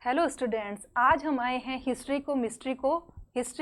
Hello students, आज हम आए हैं हिस्ट्री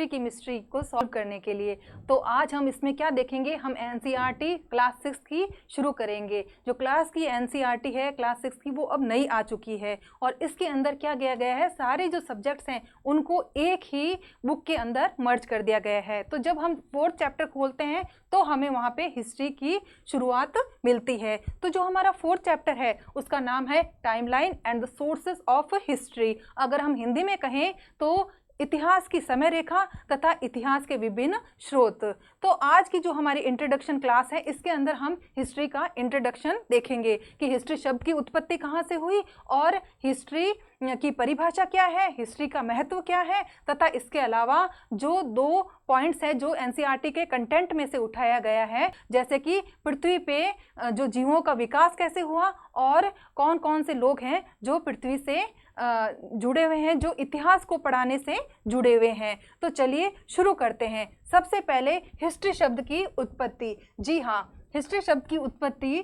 की मिस्ट्री को सॉल्व करने के लिए। तो आज हम इसमें क्या देखेंगे, हम एनसीईआरटी क्लास 6 की शुरू करेंगे। जो क्लास की एनसीईआरटी है क्लास 6 की, वो अब नई आ चुकी है और इसके अंदर क्या किया गया है, सारे जो सब्जेक्ट्स हैं उनको एक ही बुक के अंदर मर्ज कर दिया गया है। तो जब हम 4th चैप्टर खोलते हैं तो हमें वहाँ पे हिस्ट्री की शुरुआत मिलती है। तो जो हमारा 4th चैप्टर है उसका नाम है timeline and the sources of history. अगर हम हिंदी में कहें तो इतिहास की समय रेखा तथा इतिहास के विभिन्न स्रोत। तो आज की जो हमारी इंट्रोडक्शन क्लास है इसके अंदर हम हिस्ट्री का इंट्रोडक्शन देखेंगे कि हिस्ट्री शब्द की उत्पत्ति कहाँ से हुई और हिस्ट्री की परिभाषा क्या है, हिस्ट्री का महत्व क्या है, तथा इसके अलावा जो 2 पॉइंट्स है जो एनसीईआरटी के कंटेंट में से उठाया गया है, जैसे कि पृथ्वी पे जो जीवों का विकास कैसे हुआ और कौन कौन से लोग हैं जो पृथ्वी से जुड़े हुए हैं, जो इतिहास को पढ़ाने से जुड़े हुए हैं। तो चलिए शुरू करते हैं। सबसे पहले हिस्ट्री शब्द की उत्पत्ति। जी हाँ, हिस्ट्री शब्द की उत्पत्ति,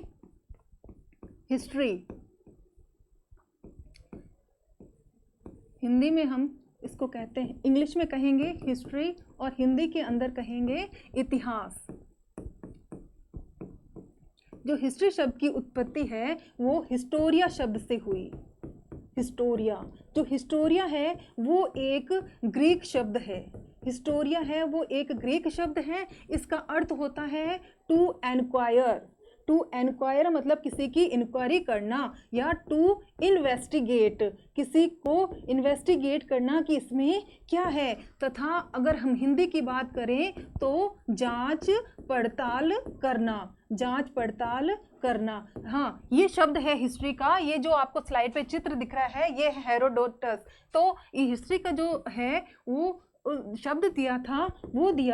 हिस्ट्री हिंदी में हम इसको कहते हैं, इंग्लिश में कहेंगे हिस्ट्री और हिंदी के अंदर कहेंगे इतिहास। जो हिस्ट्री शब्द की उत्पत्ति है वो हिस्टोरिया शब्द से हुई। हिस्टोरिया, जो हिस्टोरिया है वो एक ग्रीक शब्द है। हिस्टोरिया है वो एक ग्रीक शब्द है। इसका अर्थ होता है टू एनक्वायर। टू एनक्वायर मतलब किसी की इंक्वायरी करना या टू इन्वेस्टिगेट, किसी को इन्वेस्टिगेट करना कि इसमें क्या है। तथा अगर हम हिंदी की बात करें तो जांच पड़ताल करना, जांच पड़ताल करना। हाँ, ये शब्द है हिस्ट्री का। ये जो आपको स्लाइड पे चित्र दिख रहा है ये है हेरोडोटस। तो ये हिस्ट्री का जो है वो शब्द दिया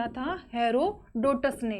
था हेरोडोटस ने,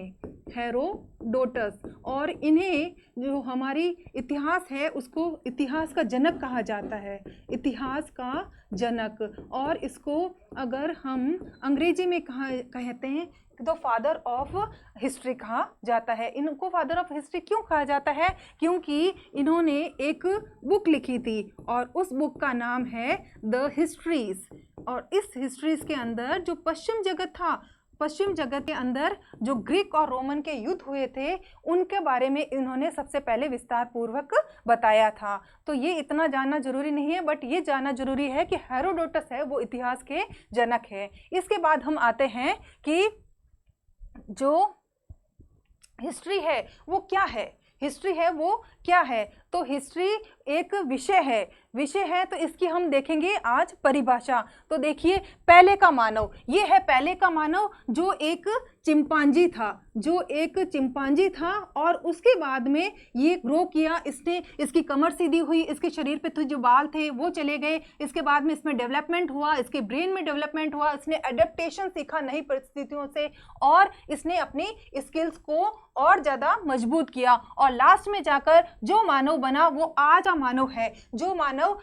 हेरोडोटस। और इन्हें जो हमारी इतिहास है उसको इतिहास का जनक कहा जाता है, इतिहास का जनक। और इसको अगर हम अंग्रेजी में कहते हैं तो फादर ऑफ हिस्ट्री कहा जाता है। इनको फादर ऑफ हिस्ट्री क्यों कहा जाता है? क्योंकि इन्होंने एक बुक लिखी थी और उस बुक का नाम है द हिस्ट्रीज। और इस हिस्ट्रीज के अंदर जो पश्चिम जगत था, पश्चिम जगत के अंदर जो ग्रीक और रोमन के युद्ध हुए थे उनके बारे में इन्होंने सबसे पहले विस्तार पूर्वक बताया था। तो ये इतना जानना जरूरी नहीं है, बट ये जानना जरूरी है कि हेरोडोटस है वो इतिहास के जनक है। इसके बाद हम आते हैं कि जो हिस्ट्री है वो क्या है, हिस्ट्री है वो क्या है। तो हिस्ट्री एक विषय है तो इसकी हम देखेंगे आज परिभाषा। तो देखिए, पहले का मानव, ये है पहले का मानव जो एक चिंपांजी था, और उसके बाद में ये ग्रो किया, इसने, इसकी कमर सीधी हुई, इसके शरीर पे जो बाल थे वो चले गए। इसके बाद में इसमें डेवलपमेंट हुआ, इसके ब्रेन में डेवलपमेंट हुआ, इसने एडेप्टेशन सीखा नई परिस्थितियों से और इसने अपनी स्किल्स को और ज़्यादा मजबूत किया और लास्ट में जाकर जो मानव बना वो आज का मानव है। जो मानव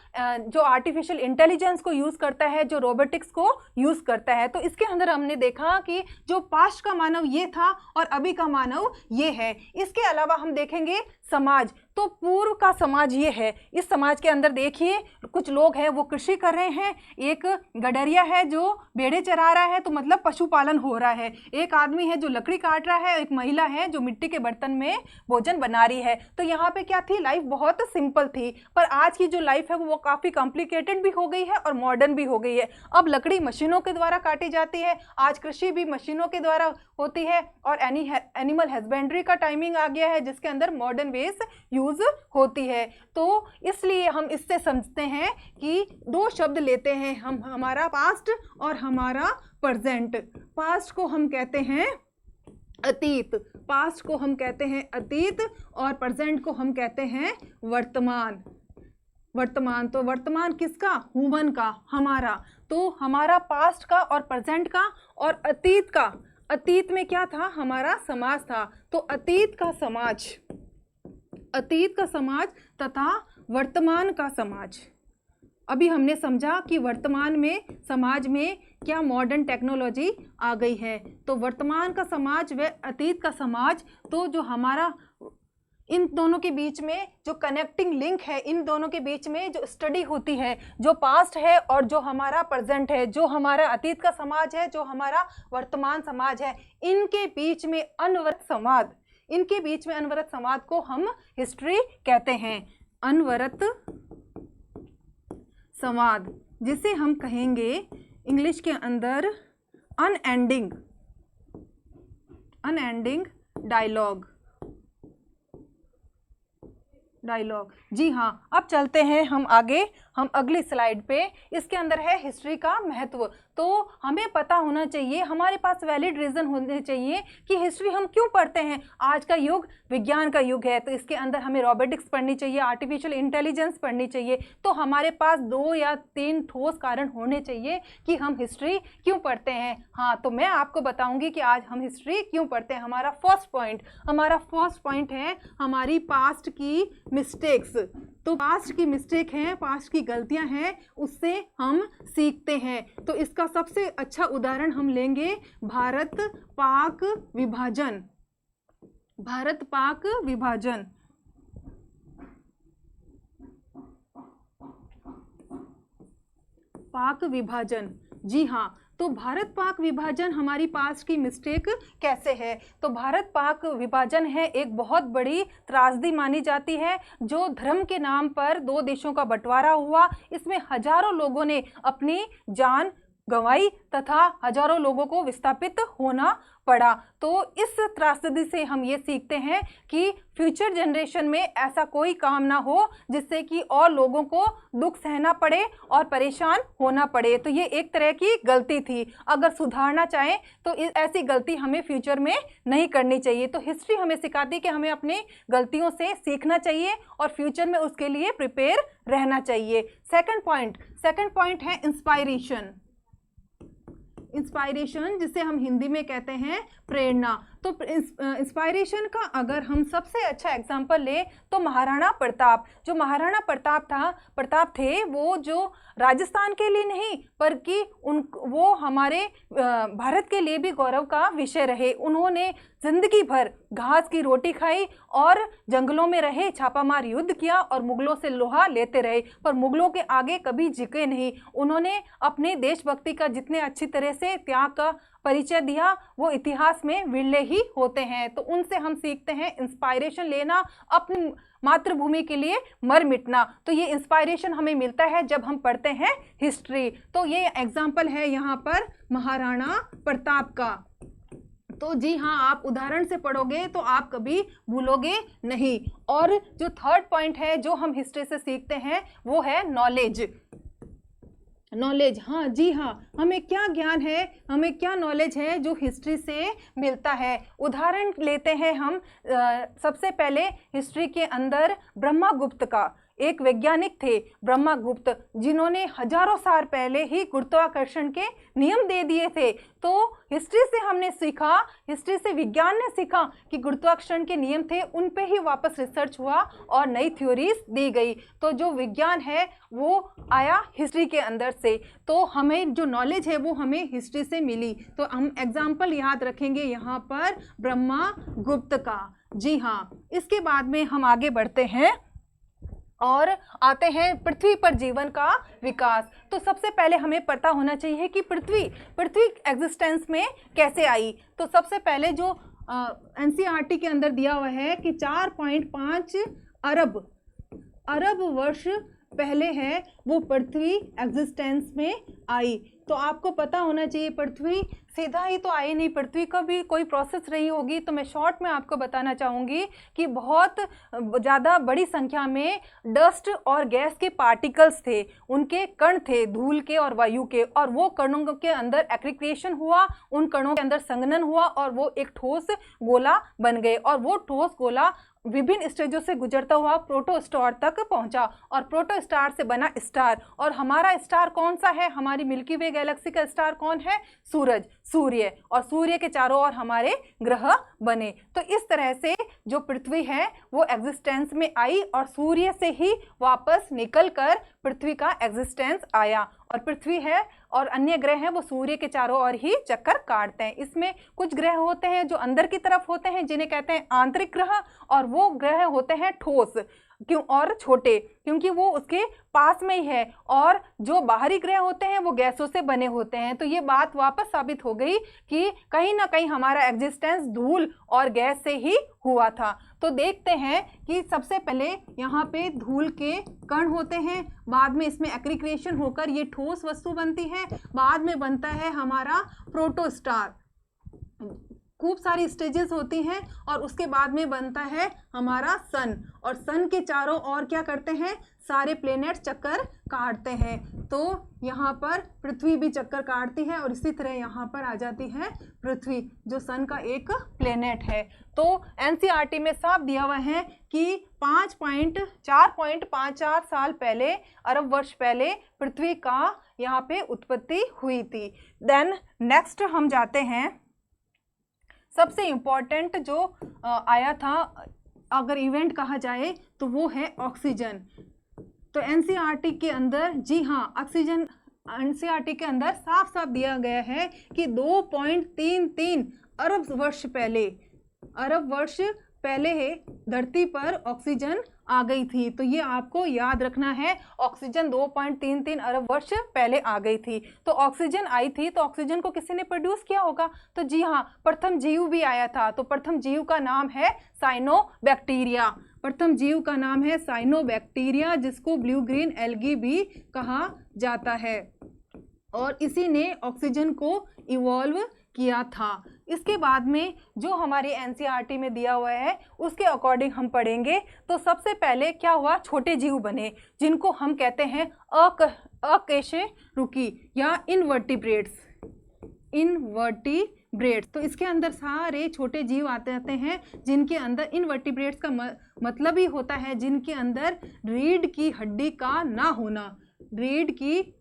जो आर्टिफिशियल इंटेलिजेंस को यूज करता है, जो रोबोटिक्स को यूज करता है। तो इसके अंदर हमने देखा कि जो पास्ट का मानव ये था और अभी का मानव ये है। इसके अलावा हम देखेंगे समाज। तो पूर्व का समाज ये है। इस समाज के अंदर देखिए कुछ लोग हैं वो कृषि कर रहे हैं, एक गडरिया है जो भेड़े चरा रहा है, तो मतलब पशुपालन हो रहा है। एक आदमी है जो लकड़ी काट रहा है, एक महिला है जो मिट्टी के बर्तन में भोजन बना रही है। तो यहाँ पे क्या थी, लाइफ बहुत सिंपल थी। पर आज की जो लाइफ है वो काफ़ी कॉम्प्लिकेटेड भी हो गई है और मॉडर्न भी हो गई है। अब लकड़ी मशीनों के द्वारा काटी जाती है, आज कृषि भी मशीनों के द्वारा होती है और एनिमल हस्बेंड्री का टाइमिंग आ गया है जिसके अंदर मॉडर्न वेज यूज होती है। तो इसलिए हम इससे समझते हैं कि 2 शब्द लेते हैं हम, हमारा पास्ट और हमारा प्रेजेंट। पास्ट को हम कहते हैं अतीत, पास्ट को हम कहते हैं अतीत और प्रेजेंट को हम कहते हैं वर्तमान। वर्तमान, तो वर्तमान किसका, ह्यूमन का, हमारा। तो हमारा पास्ट का और प्रेजेंट का और अतीत का, अतीत में क्या था, हमारा समाज था। तो अतीत का समाज, अतीत का समाज तथा वर्तमान का समाज। अभी हमने समझा कि वर्तमान में समाज में क्या मॉडर्न टेक्नोलॉजी आ गई है। तो वर्तमान का समाज व अतीत का समाज, तो जो हमारा इन दोनों के बीच में जो कनेक्टिंग लिंक है, इन दोनों के बीच में जो स्टडी होती है, जो पास्ट है और जो हमारा प्रेजेंट है, जो हमारा अतीत का समाज है, जो हमारा वर्तमान समाज है, इनके बीच में अनवरत संवाद, इनके बीच में अनवरत संवाद को हम हिस्ट्री कहते हैं। अनवरत संवाद, जिसे हम कहेंगे इंग्लिश के अंदर अनएंडिंग डायलॉग। जी हाँ, अब चलते हैं हम आगे, हम अगली स्लाइड पे। इसके अंदर है हिस्ट्री का महत्व। तो हमें पता होना चाहिए, हमारे पास वैलिड रीज़न होने चाहिए कि हिस्ट्री हम क्यों पढ़ते हैं। आज का युग विज्ञान का युग है, तो इसके अंदर हमें रोबोटिक्स पढ़नी चाहिए, आर्टिफिशियल इंटेलिजेंस पढ़नी चाहिए। तो हमारे पास 2 या 3 ठोस कारण होने चाहिए कि हम हिस्ट्री क्यों पढ़ते हैं। हाँ, तो मैं आपको बताऊंगी कि आज हम हिस्ट्री क्यों पढ़ते हैं। हमारा फर्स्ट पॉइंट है हमारी पास्ट की मिस्टेक्स। तो पास्ट की मिस्टेक है, पास्ट की गलतियां हैं, उससे हम सीखते हैं। तो इसका सबसे अच्छा उदाहरण हम लेंगे भारत पाक विभाजन। जी हाँ, तो भारत पाक विभाजन हमारी पास्ट की मिस्टेक कैसे है। तो भारत पाक विभाजन है एक बहुत बड़ी त्रासदी मानी जाती है, जो धर्म के नाम पर 2 देशों का बंटवारा हुआ। इसमें हजारों लोगों ने अपनी जान गंवाई तथा हजारों लोगों को विस्थापित होना पड़ा। तो इस त्रासदी से हम ये सीखते हैं कि फ्यूचर जनरेशन में ऐसा कोई काम ना हो जिससे कि और लोगों को दुख सहना पड़े और परेशान होना पड़े। तो ये एक तरह की गलती थी। अगर सुधारना चाहें तो ऐसी गलती हमें फ्यूचर में नहीं करनी चाहिए। तो हिस्ट्री हमें सिखाती है कि हमें अपनी गलतियों से सीखना चाहिए और फ्यूचर में उसके लिए प्रिपेयर रहना चाहिए। सेकंड पॉइंट है इंस्पायरेशन, जिसे हम हिंदी में कहते हैं प्रेरणा। तो इंस्पायरेशन का अगर हम सबसे अच्छा एग्जांपल ले तो महाराणा प्रताप। जो महाराणा प्रताप थे, वो जो राजस्थान के लिए नहीं बल्कि वो हमारे भारत के लिए भी गौरव का विषय रहे। उन्होंने जिंदगी भर घास की रोटी खाई और जंगलों में रहे, छापामार युद्ध किया और मुगलों से लोहा लेते रहे, पर मुगलों के आगे कभी झुके नहीं। उन्होंने अपने देशभक्ति का जितने अच्छी तरह से त्याग का परिचय दिया, वो इतिहास में विरले ही होते हैं। तो उनसे हम सीखते हैं इंस्पायरेशन लेना, अपनी मातृभूमि के लिए मर मिटना। तो ये इंस्पायरेशन हमें मिलता है जब हम पढ़ते हैं हिस्ट्री। तो ये एग्जाम्पल है यहाँ पर महाराणा प्रताप का। तो जी हाँ, आप उदाहरण से पढ़ोगे तो आप कभी भूलोगे नहीं। और जो थर्ड पॉइंट है जो हम हिस्ट्री से सीखते हैं वो है नॉलेज। हाँ जी हाँ, हमें क्या ज्ञान है, हमें क्या नॉलेज है जो हिस्ट्री से मिलता है। उदाहरण लेते हैं हम सबसे पहले हिस्ट्री के अंदर ब्रह्मगुप्त का। एक वैज्ञानिक थे ब्रह्मगुप्त, जिन्होंने हजारों साल पहले ही गुरुत्वाकर्षण के नियम दे दिए थे। तो हिस्ट्री से हमने सीखा, हिस्ट्री से विज्ञान ने सीखा कि गुरुत्वाकर्षण के नियम थे, उन पे ही वापस रिसर्च हुआ और नई थ्योरीज दी गई। तो जो विज्ञान है वो आया हिस्ट्री के अंदर से। तो हमें जो नॉलेज है वो हमें हिस्ट्री से मिली। तो हम एग्जाम्पल याद रखेंगे यहाँ पर ब्रह्मगुप्त का। जी हाँ, इसके बाद में हम आगे बढ़ते हैं और आते हैं पृथ्वी पर जीवन का विकास। तो सबसे पहले हमें पता होना चाहिए कि पृथ्वी एग्जिस्टेंस में कैसे आई। तो सबसे पहले जो एनसीईआरटी के अंदर दिया हुआ है कि 4.5 अरब वर्ष पहले है वो पृथ्वी एग्जिस्टेंस में आई। तो आपको पता होना चाहिए पृथ्वी सीधा ही तो आई नहीं, पृथ्वी का भी कोई प्रोसेस रही होगी। तो मैं शॉर्ट में आपको बताना चाहूँगी कि बहुत ज़्यादा बड़ी संख्या में डस्ट और गैस के पार्टिकल्स थे, उनके कण थे, धूल के और वायु के, और वो कणों के अंदर एक्रिक्रिएशन हुआ, उन कणों के अंदर संघनन हुआ और वो एक ठोस गोला बन गए। और वो ठोस गोला विभिन्न स्टेजों से गुजरता हुआ प्रोटोस्टार तक पहुंचा और प्रोटोस्टार से बना स्टार। और हमारा स्टार कौन सा है, हमारी मिल्की वे गैलेक्सी का स्टार कौन है, सूर्य। और सूर्य के चारों ओर हमारे ग्रह बने। तो इस तरह से जो पृथ्वी है वो एग्जिस्टेंस में आई और सूर्य से ही वापस निकलकर पृथ्वी का एग्जिस्टेंस आया। और पृथ्वी है और अन्य ग्रह हैं वो सूर्य के चारों ओर ही चक्कर काटते हैं। इसमें कुछ ग्रह होते हैं जो अंदर की तरफ होते हैं जिन्हें कहते हैं आंतरिक ग्रह, और वो ग्रह होते हैं ठोस क्यों और छोटे क्योंकि वो उसके पास में ही है, और जो बाहरी ग्रह होते हैं वो गैसों से बने होते हैं। तो ये बात वापस साबित हो गई कि कहीं ना कहीं हमारा एग्जिस्टेंस धूल और गैस से ही हुआ था। तो देखते हैं कि सबसे पहले यहाँ पे धूल के कण होते हैं, बाद में इसमें एक्रीक्रिएशन होकर ये ठोस वस्तु बनती है, बाद में बनता है हमारा प्रोटोस्टार। खूब सारी स्टेजेस होती हैं और उसके बाद में बनता है हमारा सन, और सन के चारों ओर क्या करते हैं, सारे प्लेनेट्स चक्कर काटते हैं। तो यहाँ पर पृथ्वी भी चक्कर काटती है और इसी तरह यहाँ पर आ जाती है पृथ्वी जो सन का एक प्लेनेट है। तो एनसीईआरटी में साफ दिया हुआ है कि 4.54 साल पहले, अरब वर्ष पहले पृथ्वी का यहाँ पे उत्पत्ति हुई थी। देन नेक्स्ट हम जाते हैं, सबसे इम्पॉर्टेंट जो आया था अगर इवेंट कहा जाए तो वो है ऑक्सीजन। तो एनसीईआरटी के अंदर, जी हाँ, ऑक्सीजन एनसीईआरटी के अंदर साफ साफ दिया गया है कि 2.33 अरब वर्ष पहले धरती पर ऑक्सीजन आ गई थी। तो ये आपको याद रखना है, ऑक्सीजन 2.33 अरब वर्ष पहले आ गई थी। तो ऑक्सीजन आई थी तो ऑक्सीजन को किसी ने प्रोड्यूस किया होगा, तो जी हाँ, प्रथम जीव भी आया था। तो प्रथम जीव का नाम है साइनोबैक्टीरिया। प्रथम जीव का नाम है साइनोबैक्टीरिया, जिसको ब्लू ग्रीन एल्गी भी कहा जाता है, और इसी ने ऑक्सीजन को इवॉल्व किया था। इसके बाद में जो हमारी एनसीईआरटी में दिया हुआ है उसके अकॉर्डिंग हम पढ़ेंगे। तो सबसे पहले क्या हुआ, छोटे जीव बने जिनको हम कहते हैं अकशेरुकी या इनवर्टिब्रेट्स। तो इसके अंदर सारे छोटे जीव आते रहते हैं जिनके अंदर, इनवर्टिब्रेट्स का मतलब ही होता है जिनके अंदर रीढ़ की हड्डी का ना होना। रीढ़ की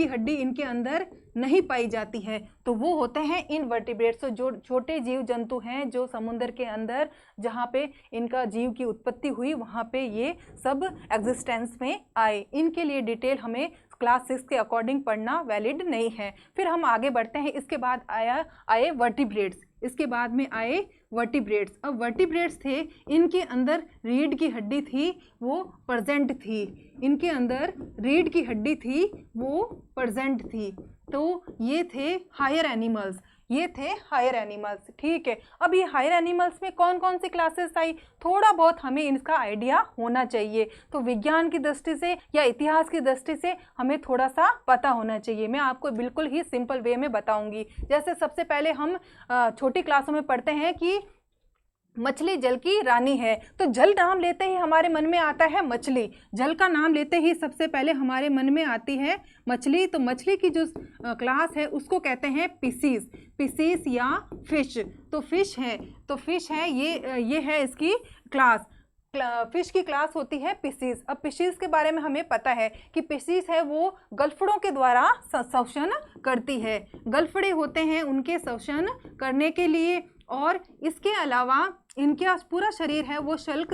हड्डी इनके अंदर नहीं पाई जाती है, तो वो होते हैं इनवर्टिब्रेट्स। तो जो छोटे जीव जंतु हैं जो समुद्र के अंदर, जहाँ पे इनका जीव की उत्पत्ति हुई, वहाँ पे ये सब एग्जिस्टेंस में आए। इनके लिए डिटेल हमें क्लास 6 के अकॉर्डिंग पढ़ना वैलिड नहीं है। फिर हम आगे बढ़ते हैं। इसके बाद आए वर्टिब्रेट्स। इसके बाद में आए वर्टिब्रेट्स। अब वर्टिब्रेट्स थे, इनके अंदर रीढ़ की हड्डी थी, वो प्रेजेंट थी। इनके अंदर रीढ़ की हड्डी थी, वो प्रेजेंट थी। तो ये थे हायर एनिमल्स। ठीक है। अब ये हायर एनिमल्स में कौन कौन सी क्लासेस आई, थोड़ा बहुत हमें इनका आइडिया होना चाहिए। तो विज्ञान की दृष्टि से या इतिहास की दृष्टि से हमें थोड़ा सा पता होना चाहिए। मैं आपको बिल्कुल ही सिंपल वे में बताऊंगी। जैसे सबसे पहले हम छोटी क्लासों में पढ़ते हैं कि मछली जल की रानी है। तो जल नाम लेते ही हमारे मन में आता है मछली। जल का नाम लेते ही सबसे पहले हमारे मन में आती है मछली। तो मछली की जो क्लास है उसको कहते हैं पिसीस या फिश। तो फिश है ये है इसकी क्लास। फिश की क्लास होती है पिसीस। अब पिसीस के बारे में हमें पता है कि पिसीस है वो गलफड़ों के द्वारा श्वसन करती है। गलफड़े होते हैं उनके श्वसन करने के लिए, और इसके अलावा इनका पूरा शरीर है वो शल्क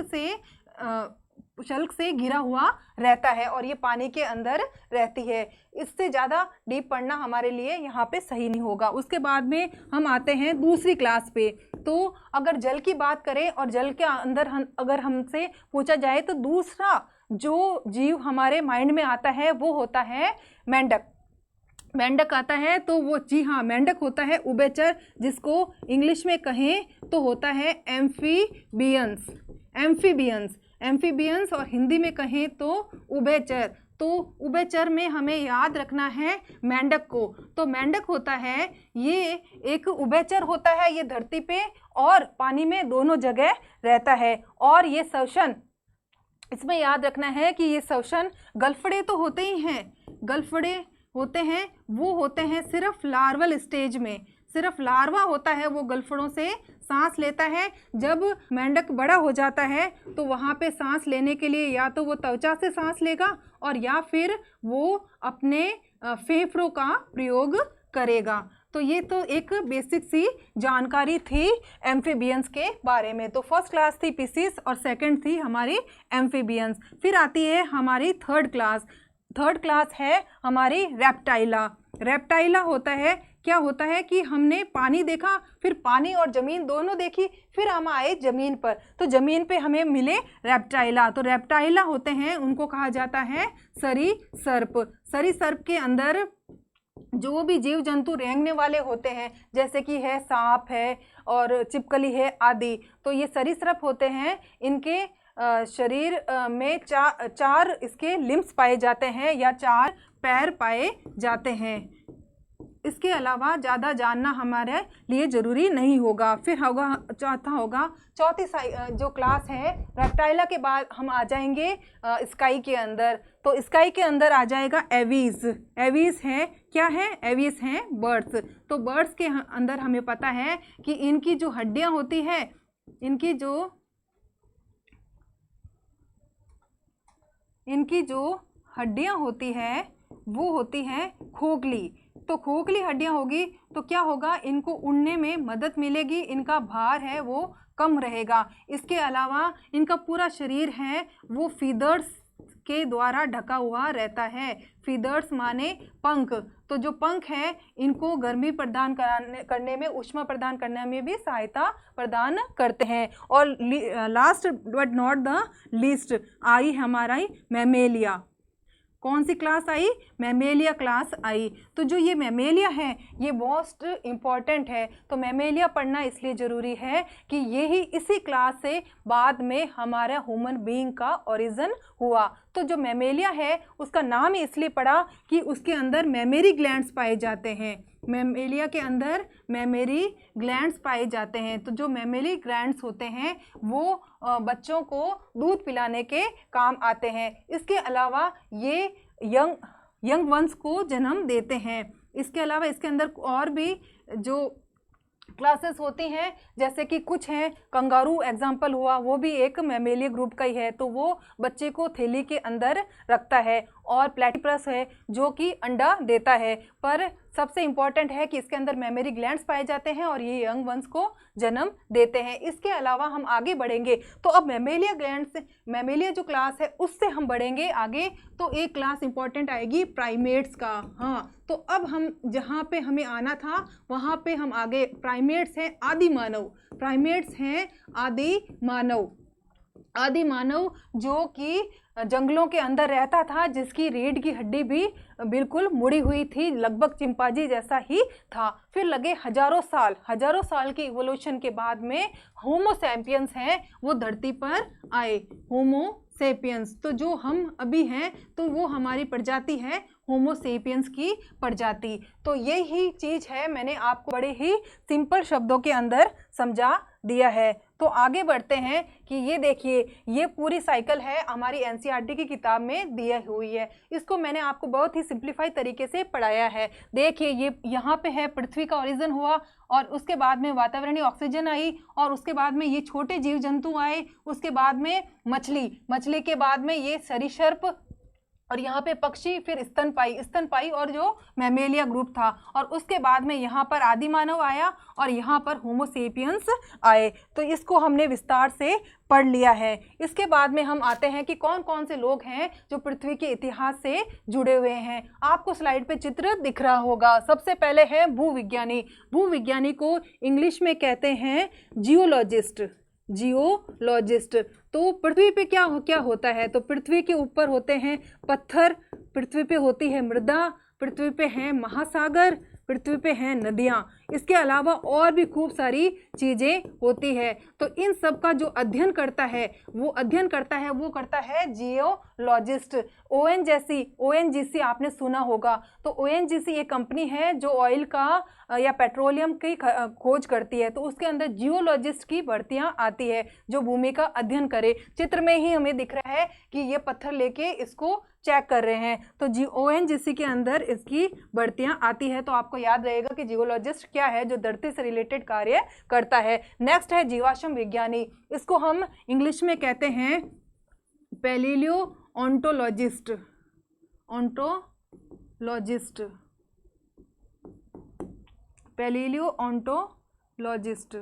से घिरा हुआ रहता है और ये पानी के अंदर रहती है। इससे ज़्यादा डीप पढ़ना हमारे लिए यहाँ पे सही नहीं होगा। उसके बाद में हम आते हैं दूसरी क्लास पे। तो अगर जल की बात करें और जल के अंदर अगर हमसे पूछा जाए तो दूसरा जो जीव हमारे माइंड में आता है वो होता है मेंढक आता है। तो वो, जी हाँ, मेंढक होता है उभयचर, जिसको इंग्लिश में कहें तो होता है एम्फीबियंस, और हिंदी में कहें तो उभयचर। तो उभयचर में हमें याद रखना है मेंढक को। तो मेंढक होता है, ये एक उभयचर होता है, ये धरती पे और पानी में दोनों जगह रहता है। और ये श्वसन, इसमें याद रखना है कि ये श्वसन, गलफड़े तो होते ही हैं, गलफड़े होते हैं, वो होते हैं सिर्फ लार्वल स्टेज में। सिर्फ लार्वा होता है, वो गलफड़ों से सांस लेता है। जब मेंढक बड़ा हो जाता है तो वहाँ पे सांस लेने के लिए या तो वो त्वचा से सांस लेगा और या फिर वो अपने फेफड़ों का प्रयोग करेगा। तो ये तो एक बेसिक सी जानकारी थी एम्फीबियंस के बारे में। तो फर्स्ट क्लास थी पिसीस और सेकंड थी हमारी एम्फीबियंस। फिर आती है हमारी थर्ड क्लास। थर्ड क्लास है हमारी रेप्टाइला। रेप्टाइला होता है, क्या होता है कि हमने पानी देखा, फिर पानी और जमीन दोनों देखी, फिर हम आए जमीन पर, तो जमीन पे हमें मिले रेप्टाइला। तो रेप्टाइला होते हैं, उनको कहा जाता है सरीसृप। सरीसृप के अंदर जो भी जीव जंतु रेंगने वाले होते हैं, जैसे कि है सांप है और छिपकली है आदि, तो ये सरीसृप होते हैं। इनके शरीर में चार इसके लिम्स पाए जाते हैं या 4 पैर पाए जाते हैं। इसके अलावा ज़्यादा जानना हमारे लिए ज़रूरी नहीं होगा। फिर होगा चौथा होगा, चौथी जो क्लास है रेप्टाइला के बाद हम आ जाएंगे स्काई के अंदर। तो स्काई के अंदर आ जाएगा एवीज। एवीज है क्या है? एवीज हैं बर्ड्स। तो बर्ड्स के अंदर हमें पता है कि इनकी जो हड्डियां होती है, इनकी जो हड्डियां होती है वो होती हैं खोखली। तो खोखली हड्डियां होगी तो क्या होगा, इनको उड़ने में मदद मिलेगी, इनका भार है वो कम रहेगा। इसके अलावा इनका पूरा शरीर है वो फीदर्स के द्वारा ढका हुआ रहता है। फीदर्स माने पंख। तो जो पंख है इनको गर्मी प्रदान करने में, ऊष्मा प्रदान करने में भी सहायता प्रदान करते हैं। और last but not the least आई हमारा मैमेलिया। कौन सी क्लास आई? मैमेलिया क्लास आई। तो जो ये मैमेलिया है ये मोस्ट इम्पॉर्टेंट है। तो मैमेलिया पढ़ना इसलिए ज़रूरी है कि यही इसी क्लास से बाद में हमारा ह्यूमन बीइंग का ओरिजिन हुआ। तो जो मैमेलिया है उसका नाम इसलिए पड़ा कि उसके अंदर मेमोरी ग्लैंड्स पाए जाते हैं। मैमेलिया के अंदर मेमोरी ग्लैंड्स पाए जाते हैं। तो जो मेमोरी ग्लैंड्स होते हैं वो बच्चों को दूध पिलाने के काम आते हैं। इसके अलावा ये यंग वंस को जन्म देते हैं। इसके अलावा इसके अंदर और भी जो क्लासेस होती हैं, जैसे कि कुछ हैं, कंगारू एग्जाम्पल हुआ, वो भी एक मैमेलिया ग्रुप का ही है। तो वो बच्चे को थैली के अंदर रखता है। और प्लेटिपस है जो कि अंडा देता है। पर सबसे इम्पॉर्टेंट है कि इसके अंदर मेमोरी ग्लैंड्स पाए जाते हैं और ये यंग वंस को जन्म देते हैं। इसके अलावा हम आगे बढ़ेंगे तो अब मैमेलिया ग्लैंड्स, मैमेलिया जो क्लास है उससे हम बढ़ेंगे आगे। तो एक क्लास इंपॉर्टेंट आएगी प्राइमेट्स का। हाँ, तो अब हम जहाँ पे हमें आना था वहाँ पे हम आगे। प्राइमेट्स हैं आदि मानव। प्राइमेट्स हैं आदि मानव। आदि मानव जो कि जंगलों के अंदर रहता था, जिसकी रीढ़ की हड्डी भी बिल्कुल मुड़ी हुई थी, लगभग चिंपांजी जैसा ही था। फिर लगे हजारों साल की इवोल्यूशन के बाद में होमो सैपियंस हैं वो धरती पर आए। होमो सेपियंस, तो जो हम अभी हैं तो वो हमारी प्रजाति है होमो सेपियंस की प्रजाति। तो यही चीज़ है, मैंने आपको बड़े ही सिंपल शब्दों के अंदर समझा दिया है। तो आगे बढ़ते हैं कि ये देखिए, ये पूरी साइकिल है हमारी एनसीईआरटी की किताब में दी हुई है। इसको मैंने आपको बहुत ही सिंप्लीफाई तरीके से पढ़ाया है। देखिए ये यहाँ पे है पृथ्वी का ओरिजिन हुआ, और उसके बाद में वातावरणीय ऑक्सीजन आई, और उसके बाद में ये छोटे जीव जंतु आए, उसके बाद में मछली के बाद में ये सरीसृप, और यहाँ पे पक्षी, फिर स्तनपाई और जो मैमेलिया ग्रुप था, और उसके बाद में यहाँ पर आदि मानव आया और यहाँ पर होमो सेपियंस आए। तो इसको हमने विस्तार से पढ़ लिया है। इसके बाद में हम आते हैं कि कौन कौन से लोग हैं जो पृथ्वी के इतिहास से जुड़े हुए हैं। आपको स्लाइड पे चित्र दिख रहा होगा। सबसे पहले है भूविज्ञानी। भूविज्ञानी को इंग्लिश में कहते हैं जियोलॉजिस्ट। तो पृथ्वी पे क्या होता है? तो पृथ्वी के ऊपर होते हैं पत्थर, पृथ्वी पे होती है मृदा, पृथ्वी पे हैं महासागर, पृथ्वी पे हैं नदियाँ। इसके अलावा और भी खूब सारी चीज़ें होती है। तो इन सब का जो अध्ययन करता है वो करता है जियोलॉजिस्ट। ओएनजीसी आपने सुना होगा। तो ओएनजीसी एक कंपनी है जो ऑयल का या पेट्रोलियम की खोज करती है। तो उसके अंदर जियोलॉजिस्ट की भर्तियाँ आती है जो भूमि का अध्ययन करे। चित्र में ही हमें दिख रहा है कि ये पत्थर लेके इसको चेक कर रहे हैं। तो ओएनजीसी के अंदर इसकी भर्तियां आती है। तो आपको याद रहेगा कि जियोलॉजिस्ट क्या है, जो धरती से रिलेटेड कार्य करता है। नेक्स्ट है जीवाश्म विज्ञानी। इसको हम इंग्लिश में कहते हैं पैलियो ऑन्टोलॉजिस्ट। पैलियो ऑन्टोलॉजिस्ट।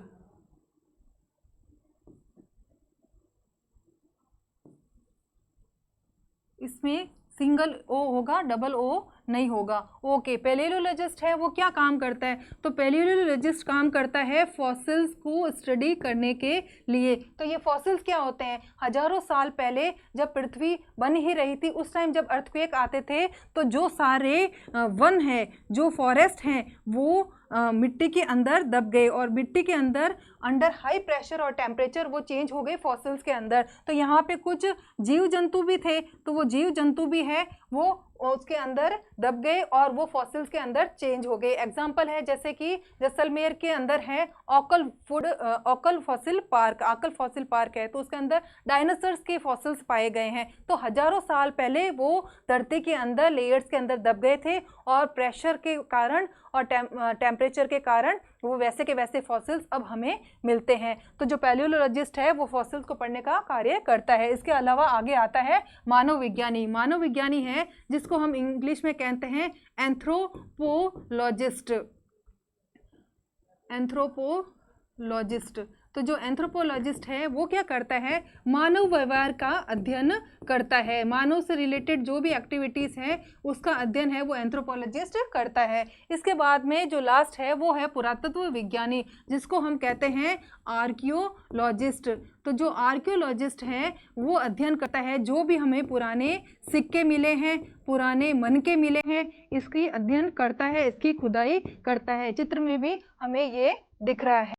इसमें सिंगल ओ होगा, डबल ओ नहीं होगा। ओके, पैलियोलॉजिस्ट है वो क्या काम करता है? तो पैलियोलॉजिस्ट काम करता है फॉसिल्स को स्टडी करने के लिए। तो ये फॉसिल्स क्या होते हैं? हजारों साल पहले जब पृथ्वी बन ही रही थी, उस टाइम जब अर्थक्वेक आते थे तो जो सारे वन है, जो फॉरेस्ट हैं, वो मिट्टी के अंदर दब गए और मिट्टी के अंदर अंडर हाई प्रेशर और टेम्परेचर वो चेंज हो गए फॉसिल्स के अंदर। तो यहाँ पे कुछ जीव जंतु भी थे, तो वो जीव जंतु भी है वो उसके अंदर दब गए और वो फॉसिल्स के अंदर चेंज हो गए। एग्जाम्पल है जैसे कि जैसलमेर के अंदर है ऑकल फॉसिल पार्क है, तो उसके अंदर डायनासोर्स के फॉसिल्स पाए गए हैं। तो हजारों साल पहले वो धरती के अंदर लेयर्स के अंदर दब गए थे और प्रेशर के कारण और टेम्परेचर के कारण वो वैसे के वैसे फॉसिल्स अब हमें मिलते हैं। तो जो पैलियोलॉजिस्ट है वो फॉसिल्स को पढ़ने का कार्य करता है। इसके अलावा आगे आता है मानव विज्ञानी। मानव विज्ञानी है जिसको हम इंग्लिश में कहते हैं एंथ्रोपोलॉजिस्ट। एंथ्रोपोलॉजिस्ट, तो जो एंथ्रोपोलॉजिस्ट है वो क्या करता है? मानव व्यवहार का अध्ययन करता है। मानव से रिलेटेड जो भी एक्टिविटीज़ हैं उसका अध्ययन है वो एंथ्रोपोलॉजिस्ट करता है। इसके बाद में जो लास्ट है वो है पुरातत्व विज्ञानी, जिसको हम कहते हैं आर्कियोलॉजिस्ट। तो जो आर्कियोलॉजिस्ट है वो अध्ययन करता है जो भी हमें पुराने सिक्के मिले हैं, पुराने मनके मिले हैं, इसकी अध्ययन करता है, इसकी खुदाई करता है। चित्र में भी हमें ये दिख रहा है।